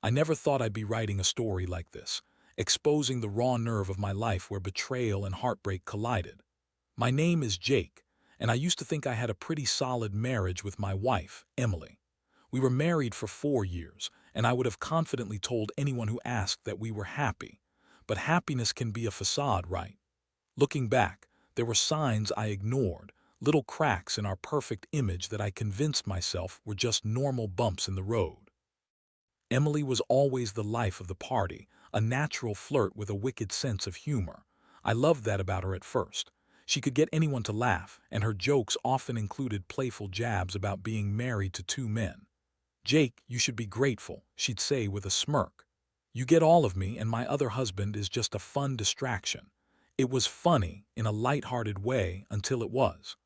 I never thought I'd be writing a story like this, exposing the raw nerve of my life where betrayal and heartbreak collided. My name is Jake, and I used to think I had a pretty solid marriage with my wife, Emily. We were married for 4 years, and I would have confidently told anyone who asked that we were happy. But happiness can be a facade, right? Looking back, there were signs I ignored, little cracks in our perfect image that I convinced myself were just normal bumps in the road. Emily was always the life of the party, a natural flirt with a wicked sense of humor. I loved that about her at first. She could get anyone to laugh, and her jokes often included playful jabs about being married to two men. "Jake, you should be grateful," she'd say with a smirk. "You get all of me, and my other husband is just a fun distraction." It was funny, in a light-hearted way, until it was.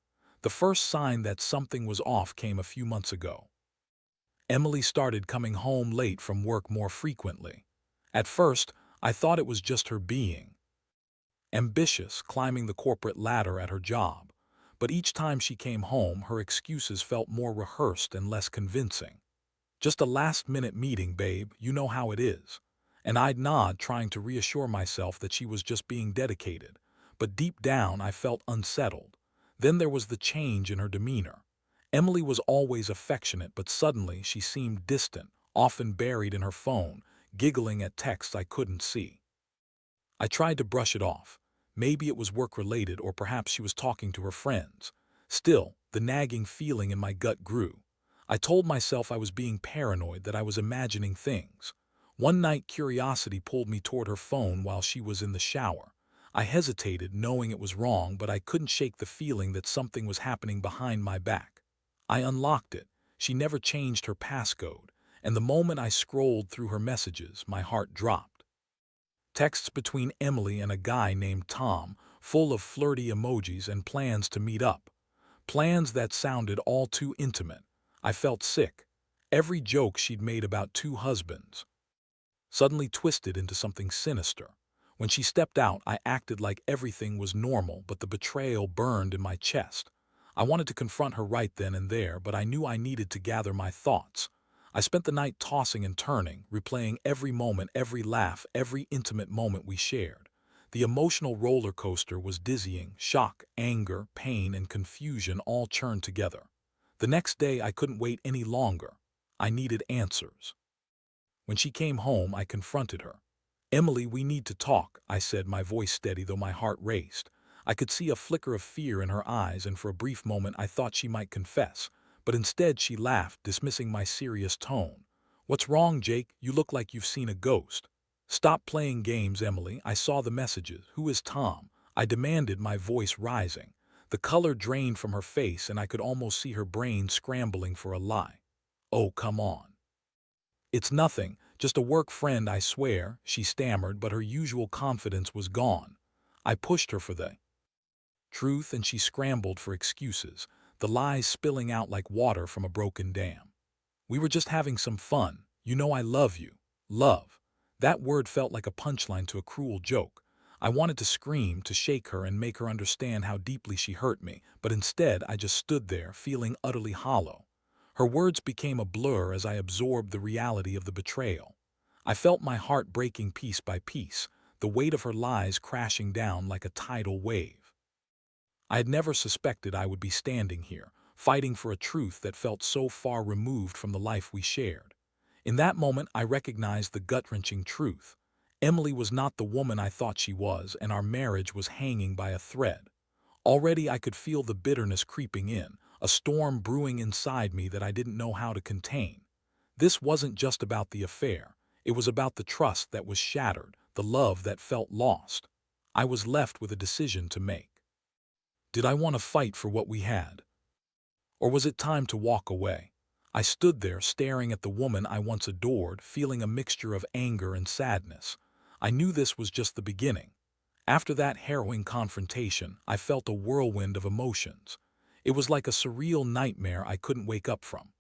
The first sign that something was off came a few months ago. Emily started coming home late from work more frequently. At first, I thought it was just her being ambitious, climbing the corporate ladder at her job. But each time she came home, her excuses felt more rehearsed and less convincing. "Just a last-minute meeting, babe, you know how it is." And I'd nod, trying to reassure myself that she was just being dedicated. But deep down, I felt unsettled. Then there was the change in her demeanor. Emily was always affectionate, but suddenly she seemed distant, often buried in her phone, giggling at texts I couldn't see. I tried to brush it off. Maybe it was work-related, or perhaps she was talking to her friends. Still, the nagging feeling in my gut grew. I told myself I was being paranoid, that I was imagining things. One night, curiosity pulled me toward her phone while she was in the shower. I hesitated, knowing it was wrong, but I couldn't shake the feeling that something was happening behind my back. I unlocked it. She never changed her passcode, and the moment I scrolled through her messages, my heart dropped. Texts between Emily and a guy named Tom, full of flirty emojis and plans to meet up. Plans that sounded all too intimate. I felt sick. Every joke she'd made about two husbands suddenly twisted into something sinister. When she stepped out, I acted like everything was normal, but the betrayal burned in my chest. I wanted to confront her right then and there, but I knew I needed to gather my thoughts. I spent the night tossing and turning, replaying every moment, every laugh, every intimate moment we shared. The emotional roller coaster was dizzying. Shock, anger, pain, and confusion all churned together. The next day, I couldn't wait any longer. I needed answers. When she came home, I confronted her. "Emily, we need to talk," I said, my voice steady though my heart raced. I could see a flicker of fear in her eyes, and for a brief moment I thought she might confess. But instead she laughed, dismissing my serious tone. "What's wrong, Jake? You look like you've seen a ghost." "Stop playing games, Emily. I saw the messages. Who is Tom?" I demanded, my voice rising. The color drained from her face, and I could almost see her brain scrambling for a lie. "Oh, come on. It's nothing, just a work friend, I swear," she stammered, but her usual confidence was gone. I pushed her for the truth, and she scrambled for excuses, the lies spilling out like water from a broken dam. "We were just having some fun. You know I love you." Love. That word felt like a punchline to a cruel joke. I wanted to scream, to shake her and make her understand how deeply she hurt me, but instead I just stood there, feeling utterly hollow. Her words became a blur as I absorbed the reality of the betrayal. I felt my heart breaking piece by piece, the weight of her lies crashing down like a tidal wave. I had never suspected I would be standing here, fighting for a truth that felt so far removed from the life we shared. In that moment, I recognized the gut-wrenching truth. Emily was not the woman I thought she was, and our marriage was hanging by a thread. Already I could feel the bitterness creeping in, a storm brewing inside me that I didn't know how to contain. This wasn't just about the affair. It was about the trust that was shattered, the love that felt lost. I was left with a decision to make. Did I want to fight for what we had? Or was it time to walk away? I stood there, staring at the woman I once adored, feeling a mixture of anger and sadness. I knew this was just the beginning. After that harrowing confrontation, I felt a whirlwind of emotions. It was like a surreal nightmare I couldn't wake up from.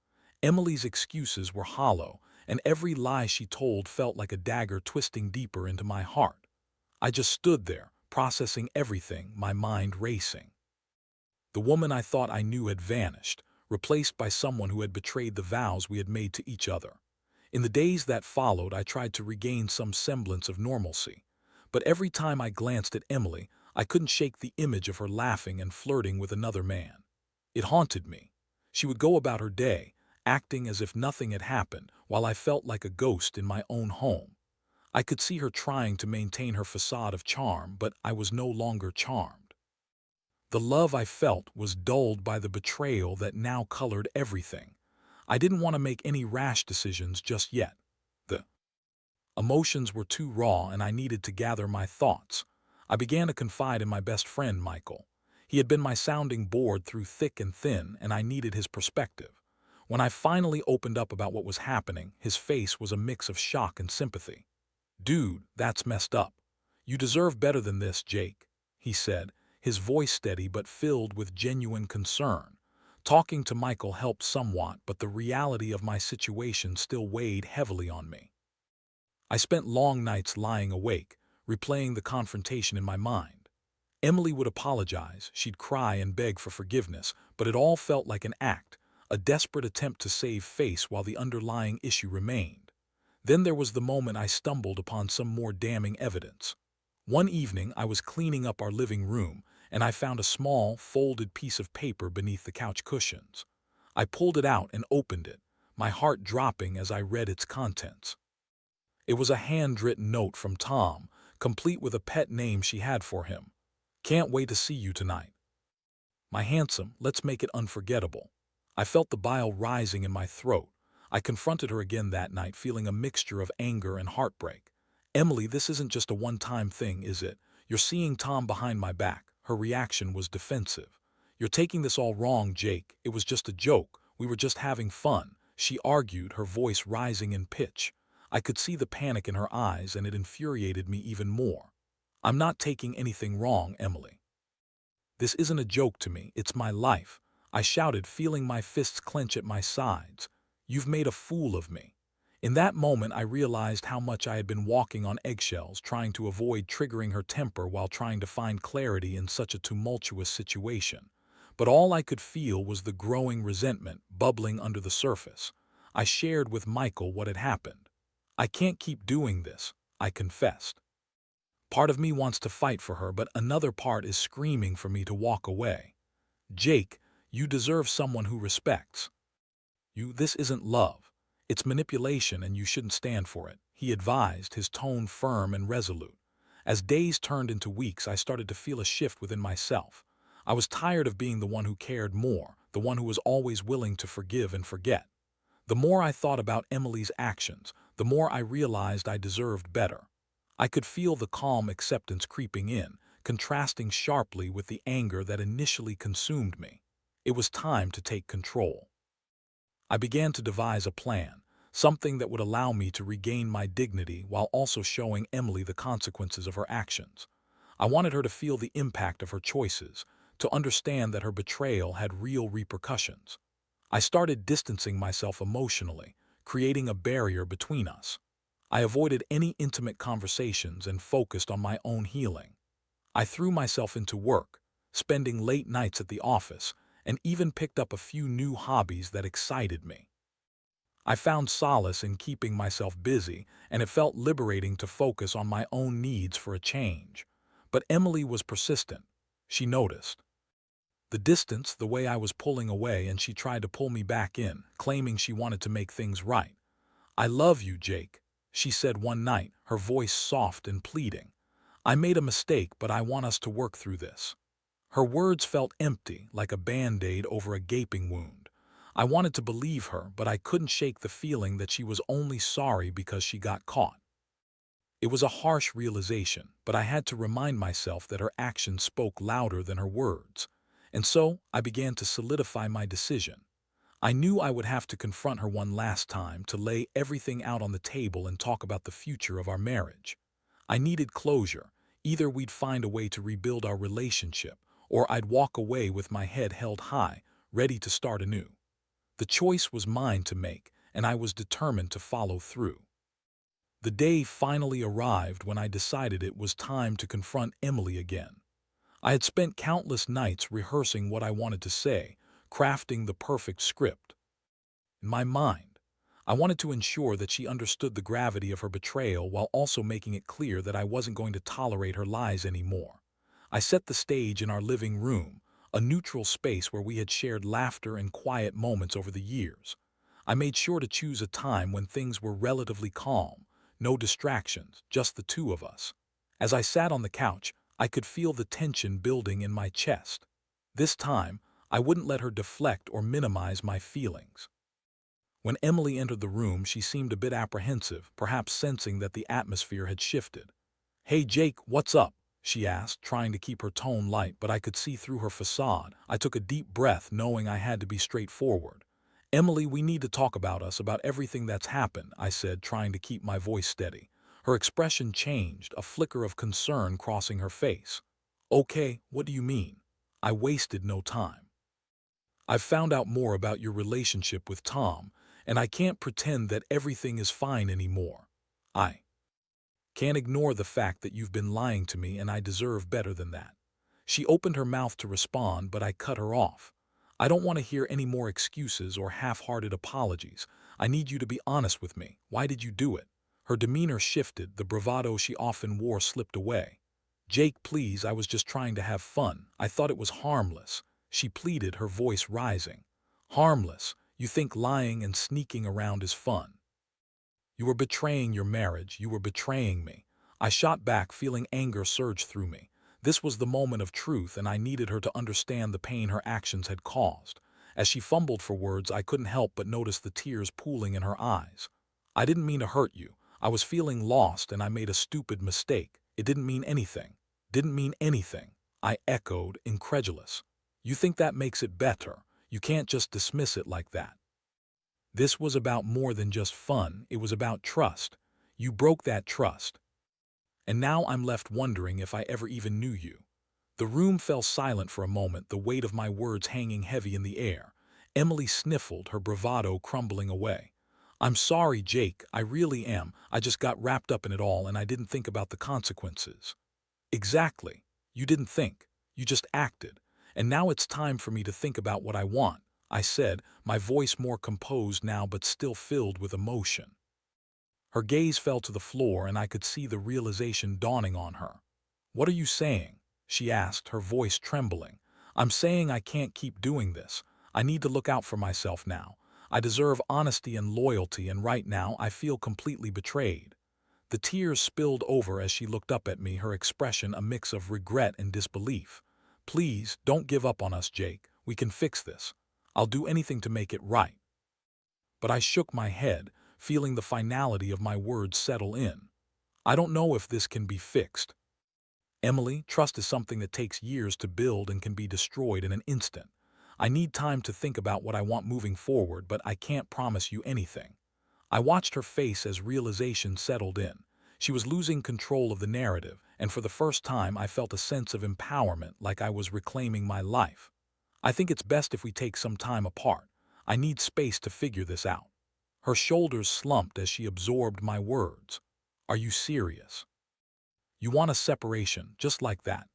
Emily's excuses were hollow, and every lie she told felt like a dagger twisting deeper into my heart. I just stood there, processing everything, my mind racing. The woman I thought I knew had vanished, replaced by someone who had betrayed the vows we had made to each other. In the days that followed, I tried to regain some semblance of normalcy. But every time I glanced at Emily, I couldn't shake the image of her laughing and flirting with another man. It haunted me. She would go about her day, acting as if nothing had happened, while I felt like a ghost in my own home. I could see her trying to maintain her facade of charm, but I was no longer charmed. The love I felt was dulled by the betrayal that now colored everything. I didn't want to make any rash decisions just yet. The emotions were too raw and I needed to gather my thoughts. I began to confide in my best friend, Michael. He had been my sounding board through thick and thin, and I needed his perspective. When I finally opened up about what was happening, his face was a mix of shock and sympathy. "Dude, that's messed up. You deserve better than this, Jake," he said, his voice steady but filled with genuine concern. Talking to Michael helped somewhat, but the reality of my situation still weighed heavily on me. I spent long nights lying awake, replaying the confrontation in my mind. Emily would apologize, she'd cry and beg for forgiveness, but it all felt like an act, a desperate attempt to save face while the underlying issue remained. Then there was the moment I stumbled upon some more damning evidence. One evening I was cleaning up our living room, and I found a small, folded piece of paper beneath the couch cushions. I pulled it out and opened it, my heart dropping as I read its contents. It was a handwritten note from Tom, complete with a pet name she had for him. "Can't wait to see you tonight. My handsome, let's make it unforgettable." I felt the bile rising in my throat. I confronted her again that night, feeling a mixture of anger and heartbreak. "Emily, this isn't just a one-time thing, is it? You're seeing Tom behind my back." Her reaction was defensive. "You're taking this all wrong, Jake. It was just a joke. We were just having fun," she argued, her voice rising in pitch. I could see the panic in her eyes, and it infuriated me even more. "I'm not taking anything wrong, Emily. This isn't a joke to me, it's my life," I shouted, feeling my fists clench at my sides. "You've made a fool of me." In that moment, I realized how much I had been walking on eggshells, trying to avoid triggering her temper while trying to find clarity in such a tumultuous situation. But all I could feel was the growing resentment bubbling under the surface. I shared with Michael what had happened. "I can't keep doing this," I confessed. "Part of me wants to fight for her, but another part is screaming for me to walk away. Jake, you deserve someone who respects you. This isn't love. It's manipulation, and you shouldn't stand for it," he advised, his tone firm and resolute. As days turned into weeks, I started to feel a shift within myself. I was tired of being the one who cared more, the one who was always willing to forgive and forget. The more I thought about Emily's actions, the more I realized I deserved better. I could feel the calm acceptance creeping in, contrasting sharply with the anger that initially consumed me. It was time to take control. I began to devise a plan, something that would allow me to regain my dignity while also showing Emily the consequences of her actions. I wanted her to feel the impact of her choices, to understand that her betrayal had real repercussions. I started distancing myself emotionally, creating a barrier between us. I avoided any intimate conversations and focused on my own healing. I threw myself into work, spending late nights at the office, and even picked up a few new hobbies that excited me. I found solace in keeping myself busy, and it felt liberating to focus on my own needs for a change. But Emily was persistent. She noticed the distance, the way I was pulling away, and she tried to pull me back in, claiming she wanted to make things right. "I love you, Jake," she said one night, her voice soft and pleading. "I made a mistake, but I want us to work through this." Her words felt empty, like a band-aid over a gaping wound. I wanted to believe her, but I couldn't shake the feeling that she was only sorry because she got caught. It was a harsh realization, but I had to remind myself that her actions spoke louder than her words. And so, I began to solidify my decision. I knew I would have to confront her one last time, to lay everything out on the table and talk about the future of our marriage. I needed closure. Either we'd find a way to rebuild our relationship, or I'd walk away with my head held high, ready to start anew. The choice was mine to make, and I was determined to follow through. The day finally arrived when I decided it was time to confront Emily again. I had spent countless nights rehearsing what I wanted to say, crafting the perfect script. In my mind, I wanted to ensure that she understood the gravity of her betrayal while also making it clear that I wasn't going to tolerate her lies anymore. I set the stage in our living room, a neutral space where we had shared laughter and quiet moments over the years. I made sure to choose a time when things were relatively calm, no distractions, just the two of us. As I sat on the couch, I could feel the tension building in my chest. This time, I wouldn't let her deflect or minimize my feelings. When Emily entered the room, she seemed a bit apprehensive, perhaps sensing that the atmosphere had shifted. "Hey Jake, what's up?" she asked, trying to keep her tone light, but I could see through her facade. I took a deep breath, knowing I had to be straightforward. "Emily, we need to talk about everything that's happened," I said, trying to keep my voice steady. Her expression changed, a flicker of concern crossing her face. "Okay, what do you mean?" I wasted no time. "I've found out more about your relationship with Tom, and I can't pretend that everything is fine anymore. I can't ignore the fact that you've been lying to me, and I deserve better than that." She opened her mouth to respond, but I cut her off. "I don't want to hear any more excuses or half-hearted apologies. I need you to be honest with me. Why did you do it?" Her demeanor shifted, the bravado she often wore slipped away. "Jake, please, I was just trying to have fun. I thought it was harmless," she pleaded, her voice rising. "Harmless? You think lying and sneaking around is fun? You were betraying your marriage. You were betraying me." I shot back, feeling anger surge through me. This was the moment of truth, and I needed her to understand the pain her actions had caused. As she fumbled for words, I couldn't help but notice the tears pooling in her eyes. "I didn't mean to hurt you. I was feeling lost, and I made a stupid mistake. It didn't mean anything." "Didn't mean anything," I echoed, incredulous. "You think that makes it better? You can't just dismiss it like that." This was about more than just fun, it was about trust. You broke that trust. And now I'm left wondering if I ever even knew you. The room fell silent for a moment, the weight of my words hanging heavy in the air. Emily sniffled, her bravado crumbling away. "I'm sorry, Jake, I really am. I just got wrapped up in it all and I didn't think about the consequences." "Exactly. You didn't think. You just acted. And now it's time for me to think about what I want," I said, my voice more composed now but still filled with emotion. Her gaze fell to the floor and I could see the realization dawning on her. "What are you saying?" she asked, her voice trembling. "I'm saying I can't keep doing this. I need to look out for myself now. I deserve honesty and loyalty, and right now I feel completely betrayed." The tears spilled over as she looked up at me, her expression a mix of regret and disbelief. "Please, don't give up on us, Jake. We can fix this. I'll do anything to make it right." But I shook my head, feeling the finality of my words settle in. "I don't know if this can be fixed. Emily, trust is something that takes years to build and can be destroyed in an instant. I need time to think about what I want moving forward, but I can't promise you anything." I watched her face as realization settled in. She was losing control of the narrative, and for the first time I felt a sense of empowerment, like I was reclaiming my life. "I think it's best if we take some time apart. I need space to figure this out." Her shoulders slumped as she absorbed my words. "Are you serious? You want a separation, just like that?"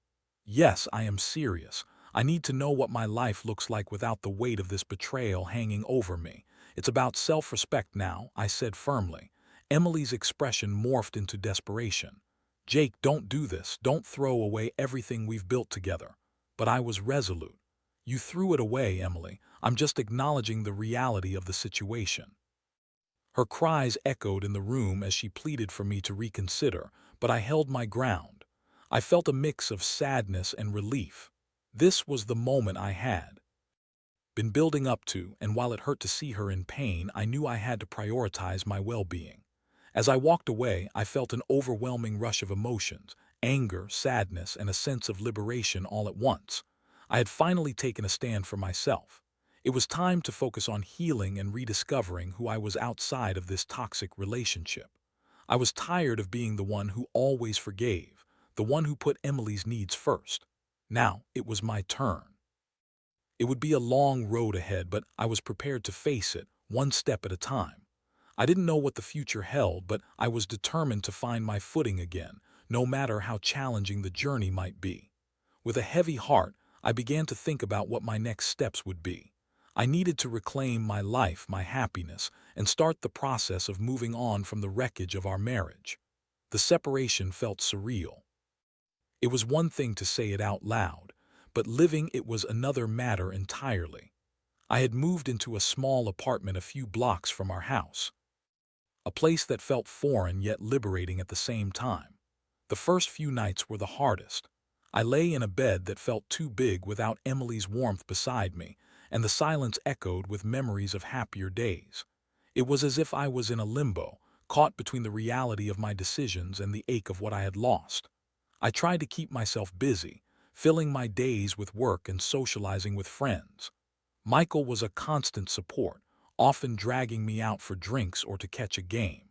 "Yes, I am serious. I need to know what my life looks like without the weight of this betrayal hanging over me. It's about self-respect now," I said firmly. Emily's expression morphed into desperation. "Jake, don't do this. Don't throw away everything we've built together." But I was resolute. "You threw it away, Emily. I'm just acknowledging the reality of the situation." Her cries echoed in the room as she pleaded for me to reconsider, but I held my ground. I felt a mix of sadness and relief. This was the moment I had been building up to, and while it hurt to see her in pain, I knew I had to prioritize my well-being. As I walked away, I felt an overwhelming rush of emotions, anger, sadness, and a sense of liberation all at once. I had finally taken a stand for myself. It was time to focus on healing and rediscovering who I was outside of this toxic relationship. I was tired of being the one who always forgave, the one who put Emily's needs first. Now it was my turn. It would be a long road ahead, but I was prepared to face it, one step at a time. I didn't know what the future held, but I was determined to find my footing again, no matter how challenging the journey might be. With a heavy heart, I began to think about what my next steps would be. I needed to reclaim my life, my happiness, and start the process of moving on from the wreckage of our marriage. The separation felt surreal. It was one thing to say it out loud, but living it was another matter entirely. I had moved into a small apartment a few blocks from our house, a place that felt foreign yet liberating at the same time. The first few nights were the hardest. I lay in a bed that felt too big without Emily's warmth beside me, and the silence echoed with memories of happier days. It was as if I was in a limbo, caught between the reality of my decisions and the ache of what I had lost. I tried to keep myself busy, filling my days with work and socializing with friends. Michael was a constant support, often dragging me out for drinks or to catch a game.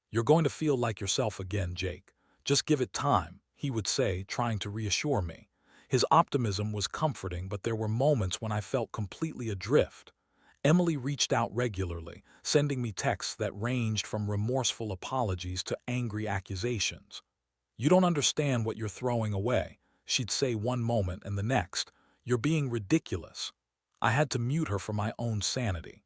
"You're going to feel like yourself again, Jake. Just give it time," he would say, trying to reassure me. His optimism was comforting, but there were moments when I felt completely adrift. Emily reached out regularly, sending me texts that ranged from remorseful apologies to angry accusations. "You don't understand what you're throwing away," she'd say one moment, and the next, "You're being ridiculous." I had to mute her for my own sanity.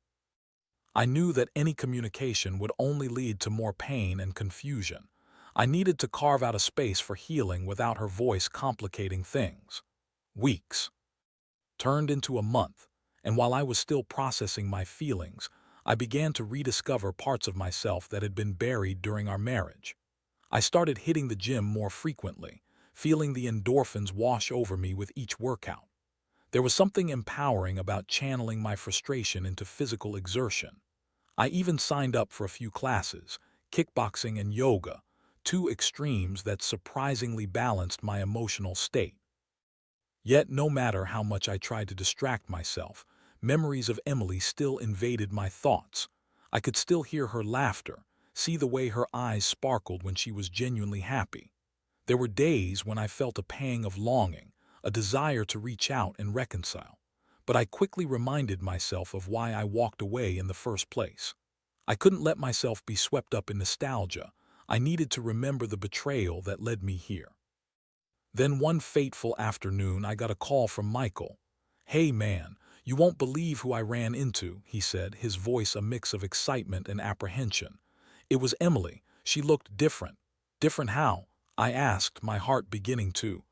I knew that any communication would only lead to more pain and confusion. I needed to carve out a space for healing without her voice complicating things. Weeks turned into a month, and while I was still processing my feelings, I began to rediscover parts of myself that had been buried during our marriage. I started hitting the gym more frequently, feeling the endorphins wash over me with each workout. There was something empowering about channeling my frustration into physical exertion. I even signed up for a few classes, kickboxing and yoga, two extremes that surprisingly balanced my emotional state. Yet, no matter how much I tried to distract myself, memories of Emily still invaded my thoughts. I could still hear her laughter, see the way her eyes sparkled when she was genuinely happy. There were days when I felt a pang of longing, a desire to reach out and reconcile. But I quickly reminded myself of why I walked away in the first place. I couldn't let myself be swept up in nostalgia. I needed to remember the betrayal that led me here. Then one fateful afternoon I got a call from Michael. "Hey man, you won't believe who I ran into," he said, his voice a mix of excitement and apprehension. "It was Emily. She looked different." "Different how?" I asked, my heart beginning to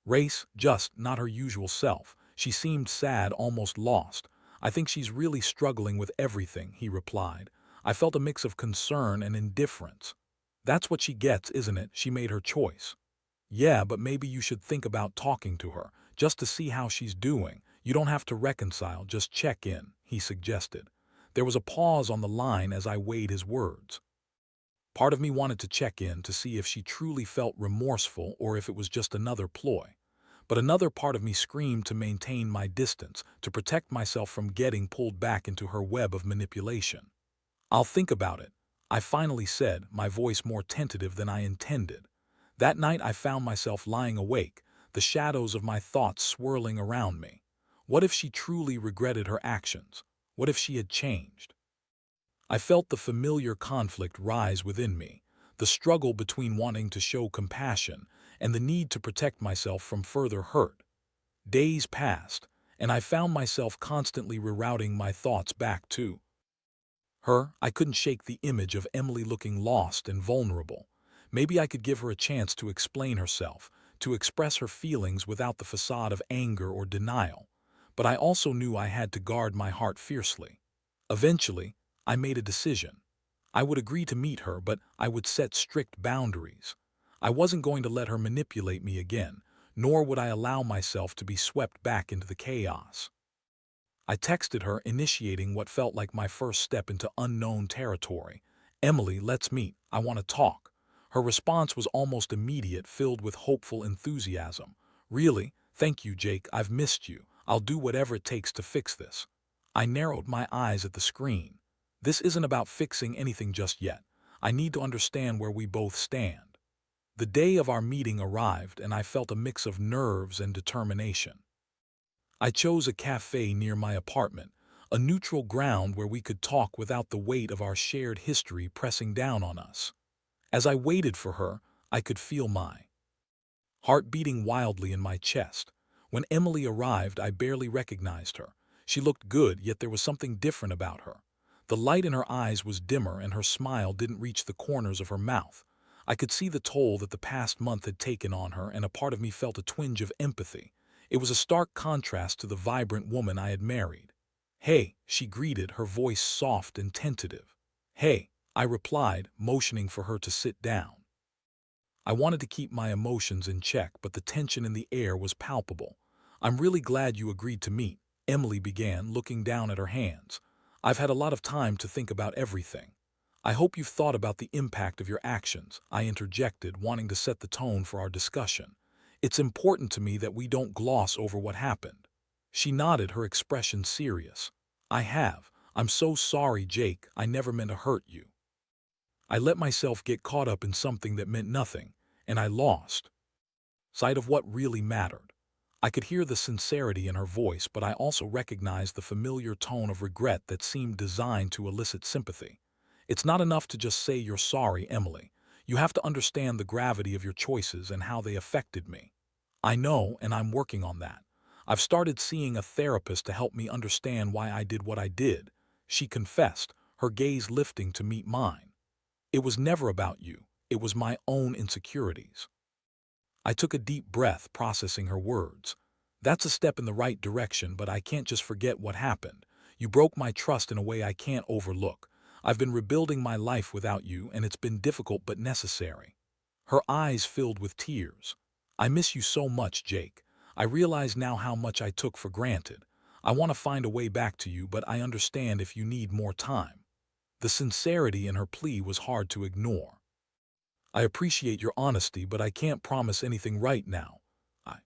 race. "Just not her usual self. She seemed sad, almost lost." "I think she's really struggling with everything," he replied. I felt a mix of concern and indifference. "That's what she gets, isn't it? She made her choice." "Yeah, but maybe you should think about talking to her, just to see how she's doing. You don't have to reconcile, just check in," he suggested. There was a pause on the line as I weighed his words. Part of me wanted to check in to see if she truly felt remorseful or if it was just another ploy. But another part of me screamed to maintain my distance, to protect myself from getting pulled back into her web of manipulation. "I'll think about it," I finally said, my voice more tentative than I intended. That night I found myself lying awake, the shadows of my thoughts swirling around me. What if she truly regretted her actions? What if she had changed? I felt the familiar conflict rise within me, the struggle between wanting to show compassion and the need to protect myself from further hurt. Days passed, and I found myself constantly rerouting my thoughts back to her. I couldn't shake the image of Emily looking lost and vulnerable. Maybe I could give her a chance to explain herself, to express her feelings without the facade of anger or denial. But I also knew I had to guard my heart fiercely. Eventually, I made a decision. I would agree to meet her, but I would set strict boundaries. I wasn't going to let her manipulate me again, nor would I allow myself to be swept back into the chaos. I texted her, initiating what felt like my first step into unknown territory. "Emily, let's meet. I want to talk." Her response was almost immediate, filled with hopeful enthusiasm. "Really? Thank you, Jake. I've missed you. I'll do whatever it takes to fix this." I narrowed my eyes at the screen. "This isn't about fixing anything just yet. I need to understand where we both stand." The day of our meeting arrived, and I felt a mix of nerves and determination. I chose a cafe near my apartment, a neutral ground where we could talk without the weight of our shared history pressing down on us. As I waited for her, I could feel my heart beating wildly in my chest. When Emily arrived, I barely recognized her. She looked good, yet there was something different about her. The light in her eyes was dimmer and her smile didn't reach the corners of her mouth. I could see the toll that the past month had taken on her, and a part of me felt a twinge of empathy. It was a stark contrast to the vibrant woman I had married. "Hey," she greeted, her voice soft and tentative. "Hey," I replied, motioning for her to sit down. I wanted to keep my emotions in check, but the tension in the air was palpable. "I'm really glad you agreed to meet," Emily began, looking down at her hands. "I've had a lot of time to think about everything." "I hope you've thought about the impact of your actions," I interjected, wanting to set the tone for our discussion. "It's important to me that we don't gloss over what happened." She nodded, her expression serious. "I have. I'm so sorry, Jake. I never meant to hurt you. I let myself get caught up in something that meant nothing, and I lost sight of what really mattered." I could hear the sincerity in her voice, but I also recognized the familiar tone of regret that seemed designed to elicit sympathy. "It's not enough to just say you're sorry, Emily. You have to understand the gravity of your choices and how they affected me." "I know, and I'm working on that. I've started seeing a therapist to help me understand why I did what I did," she confessed, her gaze lifting to meet mine. "It was never about you. It was my own insecurities." I took a deep breath, processing her words. "That's a step in the right direction, but I can't just forget what happened. You broke my trust in a way I can't overlook. I've been rebuilding my life without you, and it's been difficult but necessary." Her eyes filled with tears. "I miss you so much, Jake. I realize now how much I took for granted. I want to find a way back to you, but I understand if you need more time." The sincerity in her plea was hard to ignore. "I appreciate your honesty, but I can't promise anything right now. I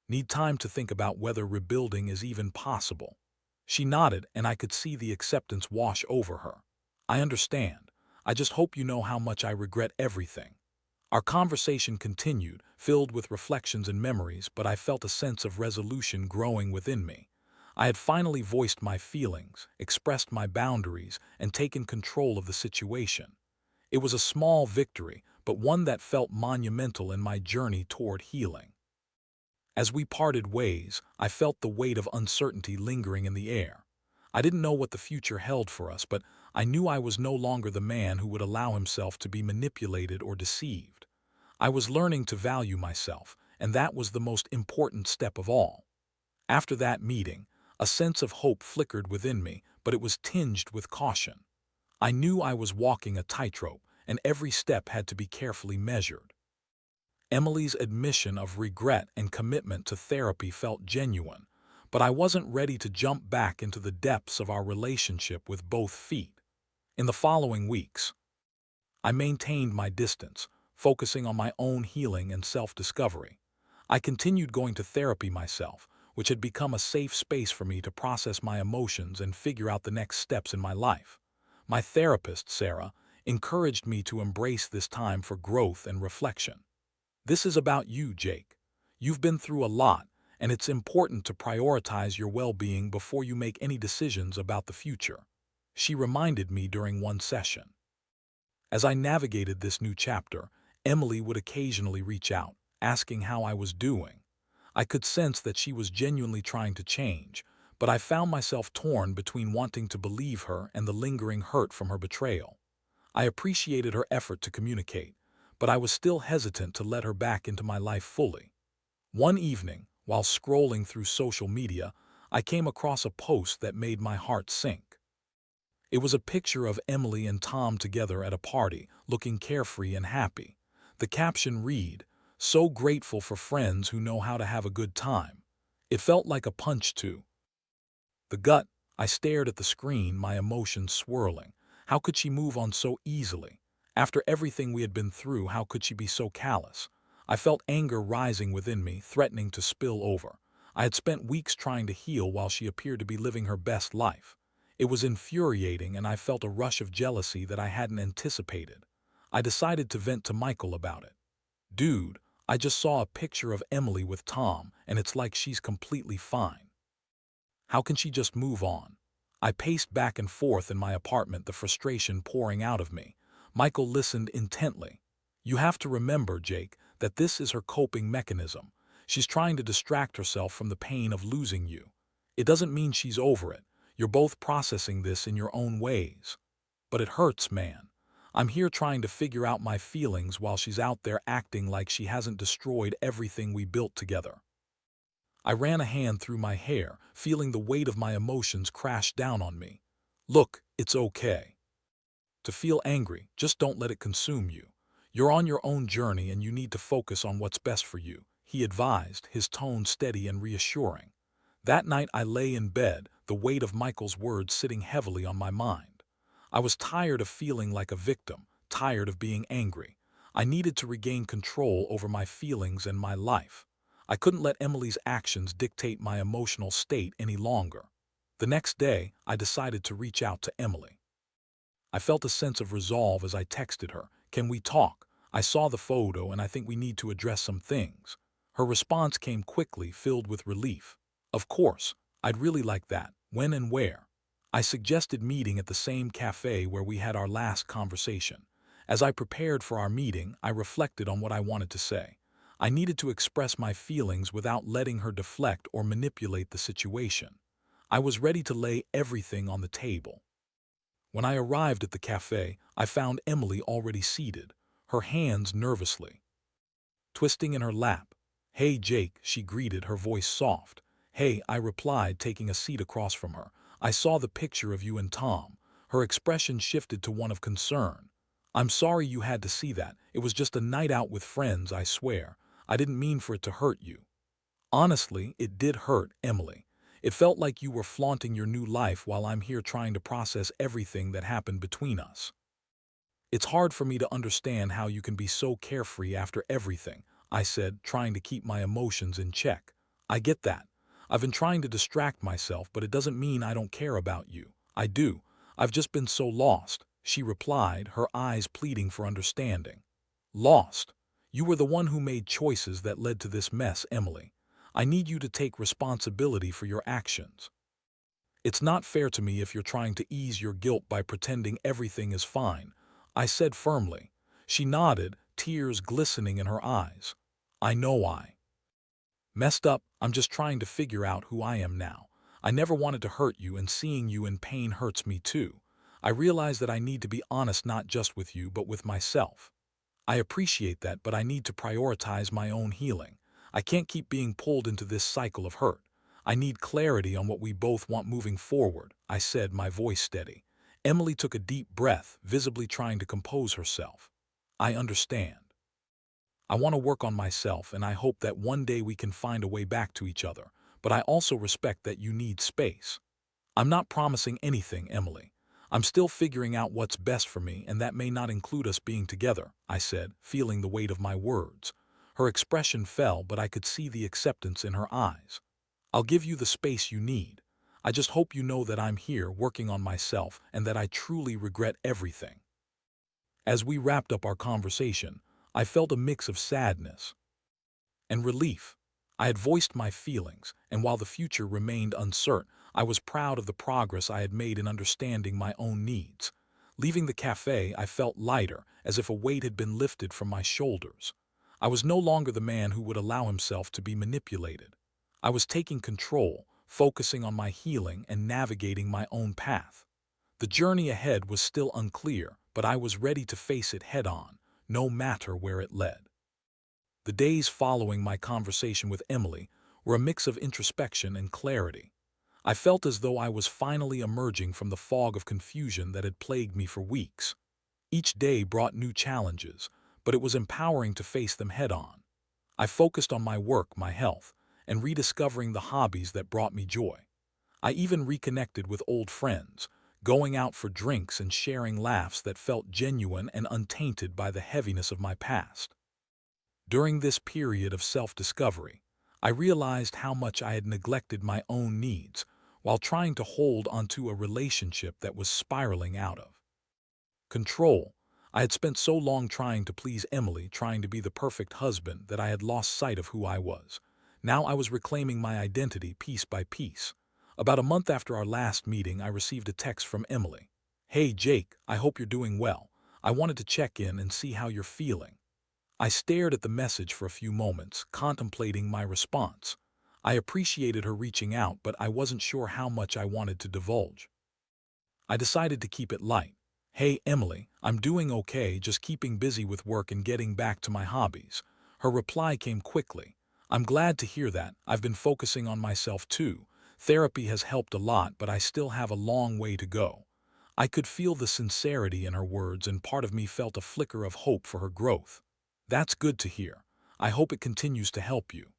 need time to think about whether rebuilding is even possible." She nodded, and I could see the acceptance wash over her. "I understand. I just hope you know how much I regret everything." Our conversation continued, filled with reflections and memories, but I felt a sense of resolution growing within me. I had finally voiced my feelings, expressed my boundaries, and taken control of the situation. It was a small victory, but one that felt monumental in my journey toward healing. As we parted ways, I felt the weight of uncertainty lingering in the air. I didn't know what the future held for us, but I knew I was no longer the man who would allow himself to be manipulated or deceived. I was learning to value myself, and that was the most important step of all. After that meeting, a sense of hope flickered within me, but it was tinged with caution. I knew I was walking a tightrope, and every step had to be carefully measured. Emily's admission of regret and commitment to therapy felt genuine, but I wasn't ready to jump back into the depths of our relationship with both feet. In the following weeks, I maintained my distance, focusing on my own healing and self-discovery. I continued going to therapy myself, which had become a safe space for me to process my emotions and figure out the next steps in my life. My therapist, Sarah, encouraged me to embrace this time for growth and reflection. "This is about you, Jake. You've been through a lot, and it's important to prioritize your well-being before you make any decisions about the future," she reminded me during one session. As I navigated this new chapter, Emily would occasionally reach out, asking how I was doing. I could sense that she was genuinely trying to change, but I found myself torn between wanting to believe her and the lingering hurt from her betrayal. I appreciated her effort to communicate, but I was still hesitant to let her back into my life fully. One evening, while scrolling through social media, I came across a post that made my heart sink. It was a picture of Emily and Tom together at a party, looking carefree and happy. The caption read, "So grateful for friends who know how to have a good time." It felt like a punch to the gut. I stared at the screen, my emotions swirling. How could she move on so easily? After everything we had been through, how could she be so callous? I felt anger rising within me, threatening to spill over. I had spent weeks trying to heal while she appeared to be living her best life. It was infuriating, and I felt a rush of jealousy that I hadn't anticipated. I decided to vent to Michael about it. "Dude, I just saw a picture of Emily with Tom, and it's like she's completely fine. How can she just move on?" I paced back and forth in my apartment, the frustration pouring out of me. Michael listened intently. "You have to remember, Jake, that this is her coping mechanism. She's trying to distract herself from the pain of losing you. It doesn't mean she's over it. You're both processing this in your own ways. But it hurts, man. I'm here trying to figure out my feelings while she's out there acting like she hasn't destroyed everything we built together. I ran a hand through my hair, feeling the weight of my emotions crash down on me. Look, it's okay to feel angry, just don't let it consume you. You're on your own journey and you need to focus on what's best for you, he advised, his tone steady and reassuring. That night I lay in bed, the weight of Michael's words sitting heavily on my mind. I was tired of feeling like a victim, tired of being angry. I needed to regain control over my feelings and my life. I couldn't let Emily's actions dictate my emotional state any longer. The next day, I decided to reach out to Emily. I felt a sense of resolve as I texted her, "Can we talk? I saw the photo and I think we need to address some things." Her response came quickly, filled with relief. "Of course, I'd really like that. When and where?" I suggested meeting at the same cafe where we had our last conversation. As I prepared for our meeting, I reflected on what I wanted to say. I needed to express my feelings without letting her deflect or manipulate the situation. I was ready to lay everything on the table. When I arrived at the cafe, I found Emily already seated, her hands nervously twisting in her lap. "Hey, Jake," she greeted, her voice soft. "Hey," I replied, taking a seat across from her. "I saw the picture of you and Tom." Her expression shifted to one of concern. "I'm sorry you had to see that. It was just a night out with friends, I swear. I didn't mean for it to hurt you." Honestly, it did hurt, Emily. It felt like you were flaunting your new life while I'm here trying to process everything that happened between us. "It's hard for me to understand how you can be so carefree after everything," I said, trying to keep my emotions in check. "I get that. I've been trying to distract myself, but it doesn't mean I don't care about you. I do. I've just been so lost," she replied, her eyes pleading for understanding. "Lost? You were the one who made choices that led to this mess, Emily. I need you to take responsibility for your actions. It's not fair to me if you're trying to ease your guilt by pretending everything is fine," I said firmly. She nodded, tears glistening in her eyes. "I know I messed up. I'm just trying to figure out who I am now. I never wanted to hurt you, and seeing you in pain hurts me too. I realize that I need to be honest not just with you but with myself. I appreciate that, but I need to prioritize my own healing. I can't keep being pulled into this cycle of hurt. I need clarity on what we both want moving forward," I said, my voice steady. Emily took a deep breath, visibly trying to compose herself. "I understand. I want to work on myself, and I hope that one day we can find a way back to each other, but I also respect that you need space. I'm not promising anything, Emily. I'm still figuring out what's best for me, and that may not include us being together," I said, feeling the weight of my words. Her expression fell, but I could see the acceptance in her eyes. "I'll give you the space you need. I just hope you know that I'm here working on myself and that I truly regret everything." As we wrapped up our conversation, I felt a mix of sadness and relief. I had voiced my feelings, and while the future remained uncertain, I was proud of the progress I had made in understanding my own needs. Leaving the cafe, I felt lighter, as if a weight had been lifted from my shoulders. I was no longer the man who would allow himself to be manipulated. I was taking control, focusing on my healing and navigating my own path. The journey ahead was still unclear, but I was ready to face it head-on, no matter where it led. The days following my conversation with Emily were a mix of introspection and clarity. I felt as though I was finally emerging from the fog of confusion that had plagued me for weeks. Each day brought new challenges, but it was empowering to face them head-on. I focused on my work, my health, and rediscovering the hobbies that brought me joy. I even reconnected with old friends, going out for drinks and sharing laughs that felt genuine and untainted by the heaviness of my past. During this period of self-discovery, I realized how much I had neglected my own needs while trying to hold onto a relationship that was spiraling out of control. I had spent so long trying to please Emily, trying to be the perfect husband, that I had lost sight of who I was. Now I was reclaiming my identity piece by piece. About a month after our last meeting, I received a text from Emily. "Hey, Jake, I hope you're doing well. I wanted to check in and see how you're feeling." I stared at the message for a few moments, contemplating my response. I appreciated her reaching out, but I wasn't sure how much I wanted to divulge. I decided to keep it light. "Hey, Emily, I'm doing okay, just keeping busy with work and getting back to my hobbies." Her reply came quickly. "I'm glad to hear that. I've been focusing on myself too. Therapy has helped a lot, but I still have a long way to go." I could feel the sincerity in her words, and part of me felt a flicker of hope for her growth. "That's good to hear. I hope it continues to help you."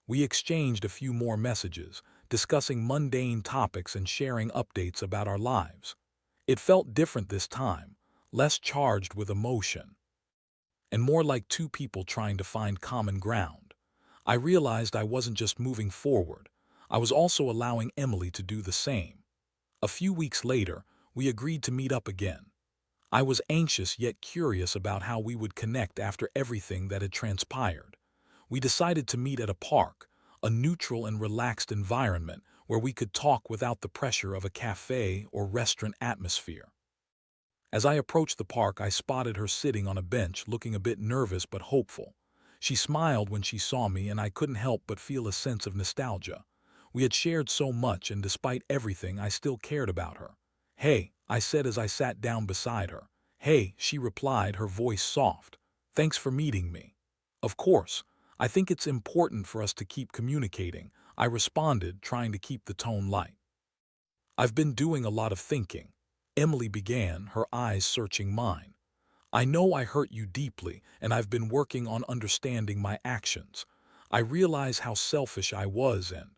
We exchanged a few more messages, discussing mundane topics and sharing updates about our lives. It felt different this time, less charged with emotion, and more like two people trying to find common ground. I realized I wasn't just moving forward, I was also allowing Emily to do the same. A few weeks later, we agreed to meet up again. I was anxious yet curious about how we would connect after everything that had transpired. We decided to meet at a park, a neutral and relaxed environment where we could talk without the pressure of a cafe or restaurant atmosphere. As I approached the park, I spotted her sitting on a bench, looking a bit nervous but hopeful. She smiled when she saw me, and I couldn't help but feel a sense of nostalgia. We had shared so much, and despite everything, I still cared about her. "Hey," I said as I sat down beside her. "Hey," she replied, her voice soft. "Thanks for meeting me." "Of course. I think it's important for us to keep communicating," I responded, trying to keep the tone light. "I've been doing a lot of thinking," Emily began, her eyes searching mine. "I know I hurt you deeply, and I've been working on understanding my actions. I realize how selfish I was and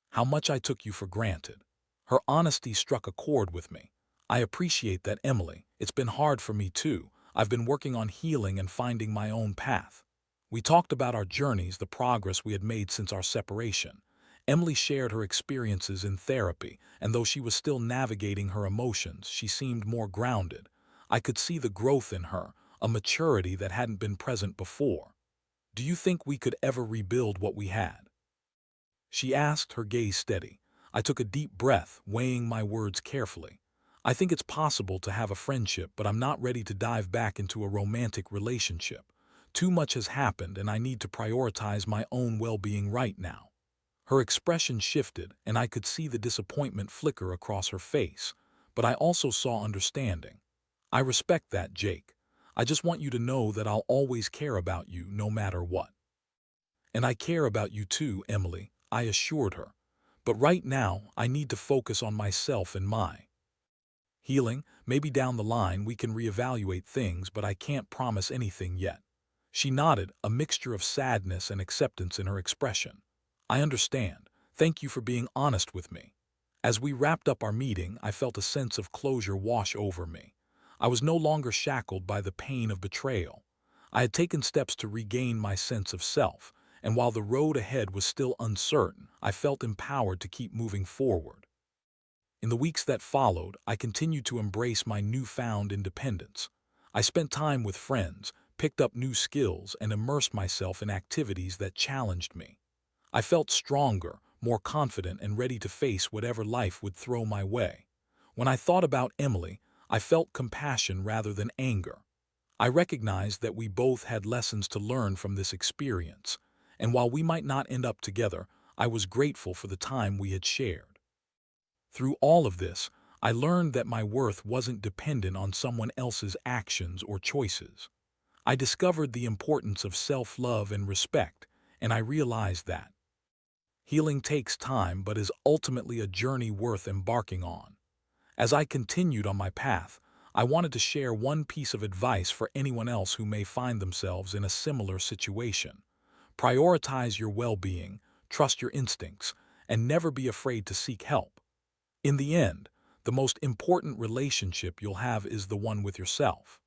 how much I took you for granted." Her honesty struck a chord with me. "I appreciate that, Emily. It's been hard for me too. I've been working on healing and finding my own path." We talked about our journeys, the progress we had made since our separation. Emily shared her experiences in therapy, and though she was still navigating her emotions, she seemed more grounded. I could see the growth in her, a maturity that hadn't been present before. "Do you think we could ever rebuild what we had?" she asked, her gaze steady. I took a deep breath, weighing my words carefully. "I think it's possible to have a friendship, but I'm not ready to dive back into a romantic relationship. Too much has happened, and I need to prioritize my own well-being right now." Her expression shifted, and I could see the disappointment flicker across her face, but I also saw understanding. "I respect that, Jake. I just want you to know that I'll always care about you no matter what." "And I care about you too, Emily," I assured her. "But right now, I need to focus on myself and my healing. Maybe down the line we can reevaluate things, but I can't promise anything yet." She nodded, a mixture of sadness and acceptance in her expression. "I understand. Thank you for being honest with me." As we wrapped up our meeting, I felt a sense of closure wash over me. I was no longer shackled by the pain of betrayal. I had taken steps to regain my sense of self, and while the road ahead was still uncertain, I felt empowered to keep moving forward. In the weeks that followed, I continued to embrace my newfound independence. I spent time with friends, picked up new skills, and immersed myself in activities that challenged me. I felt stronger, more confident, and ready to face whatever life would throw my way. When I thought about Emily, I felt compassion rather than anger. I recognized that we both had lessons to learn from this experience, and while we might not end up together, I was grateful for the time we had shared. Through all of this, I learned that my worth wasn't dependent on someone else's actions or choices. I discovered the importance of self-love and respect, and I realized that healing takes time but is ultimately a journey worth embarking on. As I continued on my path, I wanted to share one piece of advice for anyone else who may find themselves in a similar situation. Prioritize your well-being, trust your instincts, and never be afraid to seek help. In the end, the most important relationship you'll have is the one with yourself.